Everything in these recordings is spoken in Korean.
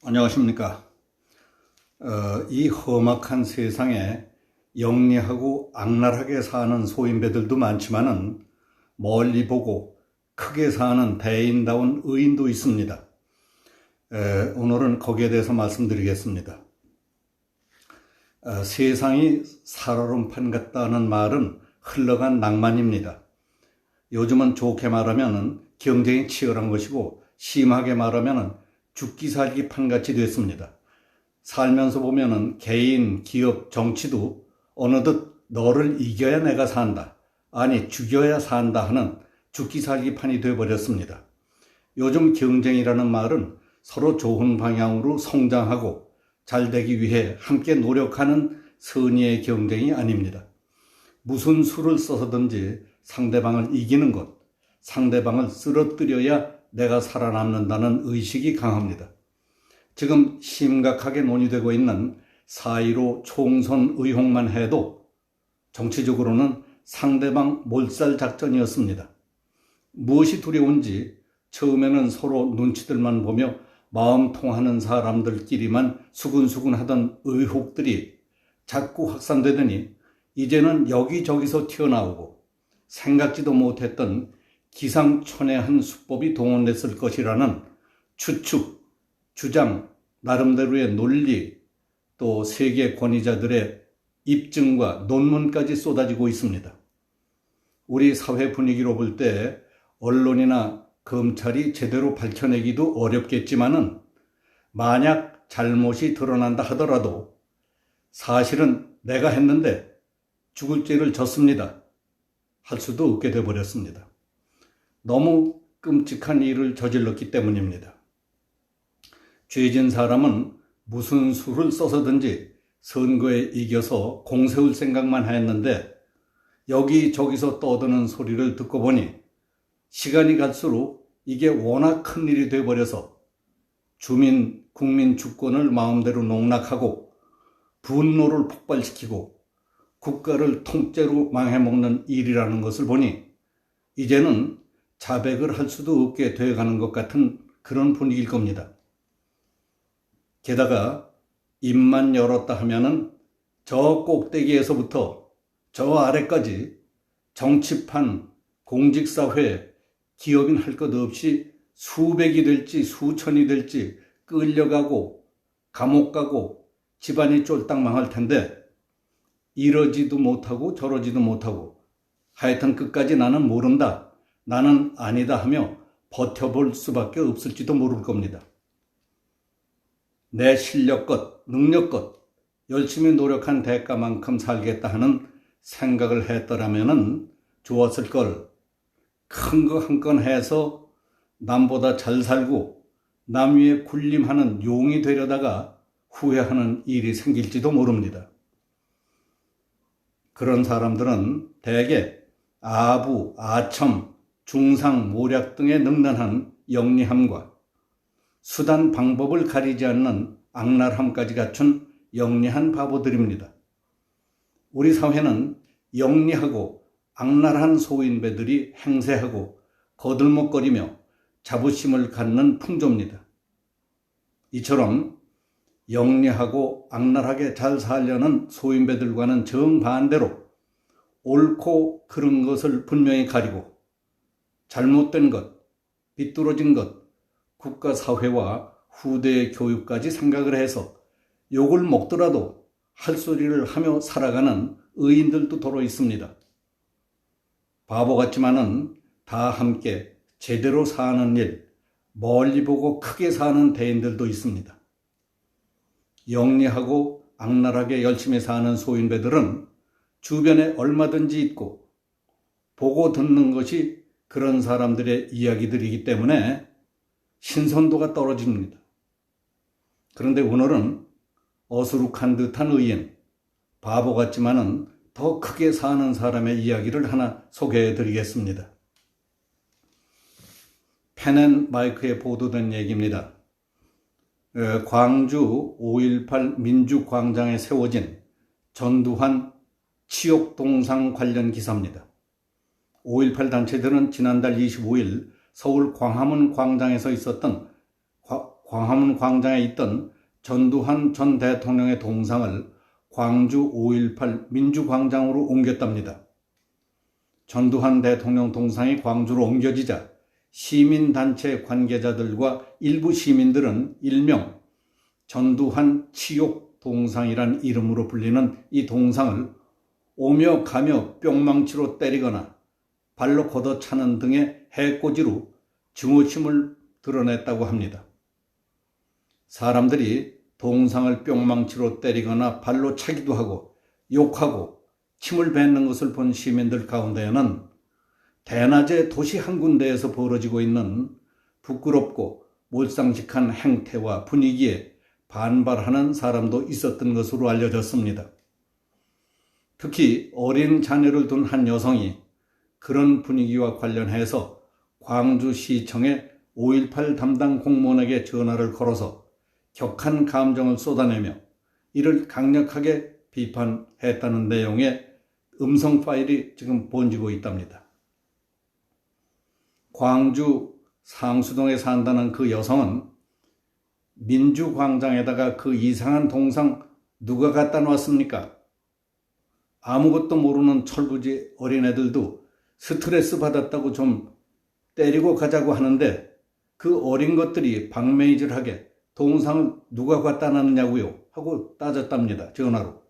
안녕하십니까. 이 험악한 세상에 영리하고 악랄하게 사는 소인배들도 많지만은 멀리 보고 크게 사는 대인다운 의인도 있습니다. 오늘은 거기에 대해서 말씀드리겠습니다. 세상이 살얼음판 같다는 말은 흘러간 낭만입니다. 요즘은 좋게 말하면 경쟁이 치열한 것이고 심하게 말하면 죽기 살기 판같이 됐습니다. 살면서 보면은 개인, 기업, 정치도 어느덧 너를 이겨야 내가 산다, 아니 죽여야 산다 하는 죽기 살기 판이 되어버렸습니다. 요즘 경쟁이라는 말은 서로 좋은 방향으로 성장하고 잘되기 위해 함께 노력하는 선의의 경쟁이 아닙니다. 무슨 수를 써서든지 상대방을 이기는 것, 상대방을 쓰러뜨려야 내가 살아남는다는 의식이 강합니다. 지금 심각하게 논의되고 있는 4.15 총선 의혹만 해도 정치적으로는 상대방 몰살 작전이었습니다. 무엇이 두려운지 처음에는 서로 눈치들만 보며 마음 통하는 사람들끼리만 수근수근 하던 의혹들이 자꾸 확산되더니 이제는 여기저기서 튀어나오고 생각지도 못했던 기상천외한 수법이 동원됐을 것이라는 추측, 주장, 나름대로의 논리, 또 세계 권위자들의 입증과 논문까지 쏟아지고 있습니다. 우리 사회 분위기로 볼 때 언론이나 검찰이 제대로 밝혀내기도 어렵겠지만은 만약 잘못이 드러난다 하더라도 사실은 내가 했는데 죽을 죄를 졌습니다 할 수도 없게 되어버렸습니다. 너무 끔찍한 일을 저질렀기 때문입니다. 죄진 사람은 무슨 수를 써서든지 선거에 이겨서 공세울 생각만 했는데 여기저기서 떠드는 소리를 듣고 보니 시간이 갈수록 이게 워낙 큰 일이 되어버려서 주민, 국민 주권을 마음대로 농락하고 분노를 폭발시키고 국가를 통째로 망해먹는 일이라는 것을 보니 이제는 자백을 할 수도 없게 되어가는 것 같은 그런 분위기일 겁니다. 게다가 입만 열었다 하면은 저 꼭대기에서부터 저 아래까지 정치판, 공직사회, 기업인 할 것 없이 수백이 될지 수천이 될지 끌려가고 감옥 가고 집안이 쫄딱 망할 텐데 이러지도 못하고 저러지도 못하고 하여튼 끝까지 나는 모른다, 나는 아니다 하며 버텨볼 수밖에 없을지도 모를 겁니다. 내 실력껏, 능력껏 열심히 노력한 대가만큼 살겠다 하는 생각을 했더라면 좋았을 걸. 큰 거 한 건 해서 남보다 잘 살고 남 위에 군림하는 용이 되려다가 후회하는 일이 생길지도 모릅니다. 그런 사람들은 대개 아부, 아첨, 중상, 모략 등에 능란한 영리함과 수단, 방법을 가리지 않는 악랄함까지 갖춘 영리한 바보들입니다. 우리 사회는 영리하고 악랄한 소인배들이 행세하고 거들먹거리며 자부심을 갖는 풍조입니다. 이처럼 영리하고 악랄하게 잘 살려는 소인배들과는 정반대로 옳고 그른 것을 분명히 가리고 잘못된 것, 비뚤어진 것, 국가 사회와 후대의 교육까지 생각을 해서 욕을 먹더라도 할 소리를 하며 살아가는 의인들도 더러 있습니다. 바보 같지만은 다 함께 제대로 사는 일, 멀리 보고 크게 사는 대인들도 있습니다. 영리하고 악랄하게 열심히 사는 소인배들은 주변에 얼마든지 있고 보고 듣는 것이 그런 사람들의 이야기들이기 때문에 신선도가 떨어집니다. 그런데 오늘은 어수룩한 듯한 의인, 바보 같지만은 더 크게 사는 사람의 이야기를 하나 소개해 드리겠습니다. 펜앤마이크에 보도된 얘기입니다. 광주 5.18 민주광장에 세워진 전두환 치욕동상 관련 기사입니다. 5.18 단체들은 지난달 25일 서울 광화문 광장에서 있었던 광화문 광장에 있던 전두환 전 대통령의 동상을 광주 5.18 민주광장으로 옮겼답니다. 전두환 대통령 동상이 광주로 옮겨지자 시민단체 관계자들과 일부 시민들은 일명 전두환 치욕 동상이란 이름으로 불리는 이 동상을 오며 가며 뿅망치로 때리거나 발로 걷어차는 등의 해코지로 증오심을 드러냈다고 합니다. 사람들이 동상을 뿅망치로 때리거나 발로 차기도 하고 욕하고 침을 뱉는 것을 본 시민들 가운데에는 대낮에 도시 한 군데에서 벌어지고 있는 부끄럽고 몰상식한 행태와 분위기에 반발하는 사람도 있었던 것으로 알려졌습니다. 특히 어린 자녀를 둔 한 여성이 그런 분위기와 관련해서 광주시청의 5.18 담당 공무원에게 전화를 걸어서 격한 감정을 쏟아내며 이를 강력하게 비판했다는 내용의 음성 파일이 지금 번지고 있답니다. 광주 상수동에 산다는 그 여성은 민주광장에다가 그 이상한 동상 누가 갖다 놨습니까? 아무것도 모르는 철부지 어린애들도 스트레스 받았다고 좀 때리고 가자고 하는데 그 어린 것들이 박매질하게 동상을 누가 갖다 놨느냐고요 하고 따졌답니다. 전화로.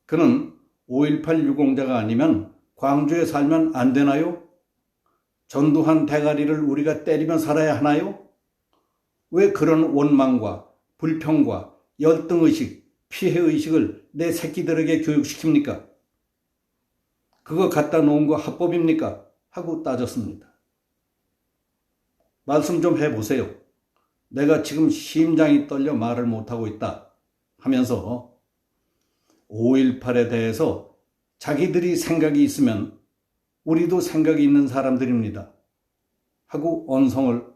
그는 5.18 유공자가 아니면 광주에 살면 안 되나요? 전두환 대가리를 우리가 때리며 살아야 하나요? 왜 그런 원망과 불평과 열등의식, 피해의식을 내 새끼들에게 교육시킵니까? 그거 갖다 놓은 거 합법입니까? 하고 따졌습니다. 말씀 좀 해보세요. 내가 지금 심장이 떨려 말을 못하고 있다 하면서 5.18에 대해서 자기들이 생각이 있으면 우리도 생각이 있는 사람들입니다 하고 언성을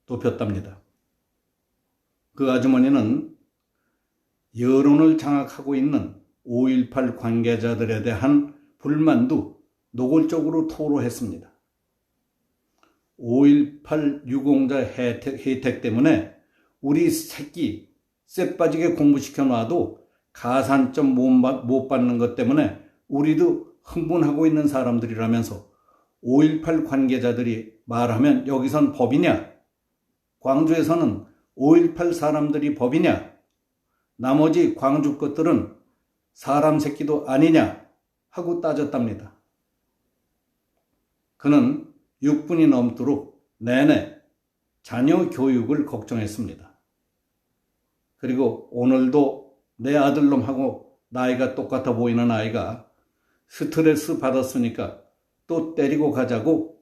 높였답니다. 그 아주머니는 여론을 장악하고 있는 5.18 관계자들에 대한 불만도 노골적으로 토로했습니다. 5.18 유공자 혜택 때문에 우리 새끼 쎄빠지게 공부시켜놔도 가산점 못 받는 것 때문에 우리도 흥분하고 있는 사람들이라면서 5.18 관계자들이 말하면 여기선 법이냐? 광주에서는 5.18 사람들이 법이냐? 나머지 광주 것들은 사람 새끼도 아니냐? 하고 따졌답니다. 그는 6분이 넘도록 내내 자녀 교육을 걱정했습니다. 그리고 오늘도 내 아들놈하고 나이가 똑같아 보이는 아이가 스트레스 받았으니까 또 때리고 가자고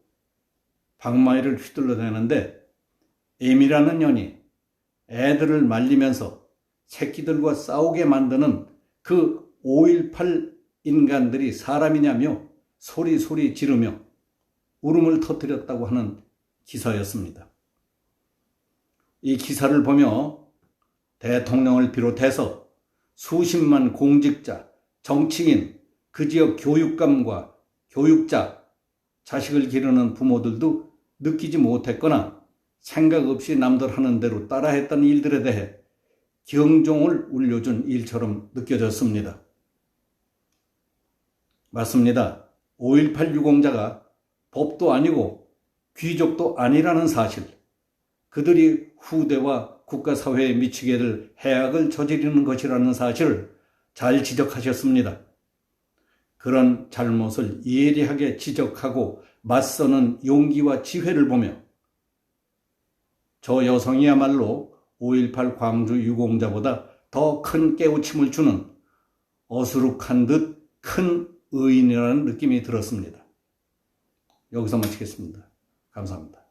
방망이를 휘둘러대는데 애미라는 년이 애들을 말리면서 새끼들과 싸우게 만드는 그 5.18 인간들이 사람이냐며 소리 지르며 울음을 터뜨렸다고 하는 기사였습니다. 이 기사를 보며 대통령을 비롯해서 수십만 공직자, 정치인, 그 지역 교육감과 교육자, 자식을 기르는 부모들도 느끼지 못했거나 생각 없이 남들 하는 대로 따라했던 일들에 대해 경종을 울려준 일처럼 느껴졌습니다. 맞습니다. 5.18 유공자가 법도 아니고 귀족도 아니라는 사실, 그들이 후대와 국가사회에 미치게 될 해악을 저지르는 것이라는 사실을 잘 지적하셨습니다. 그런 잘못을 예리하게 지적하고 맞서는 용기와 지혜를 보며 저 여성이야말로 5.18 광주 유공자보다 더 큰 깨우침을 주는 어수룩한 듯 큰 의인이라는 느낌이 들었습니다. 여기서 마치겠습니다. 감사합니다.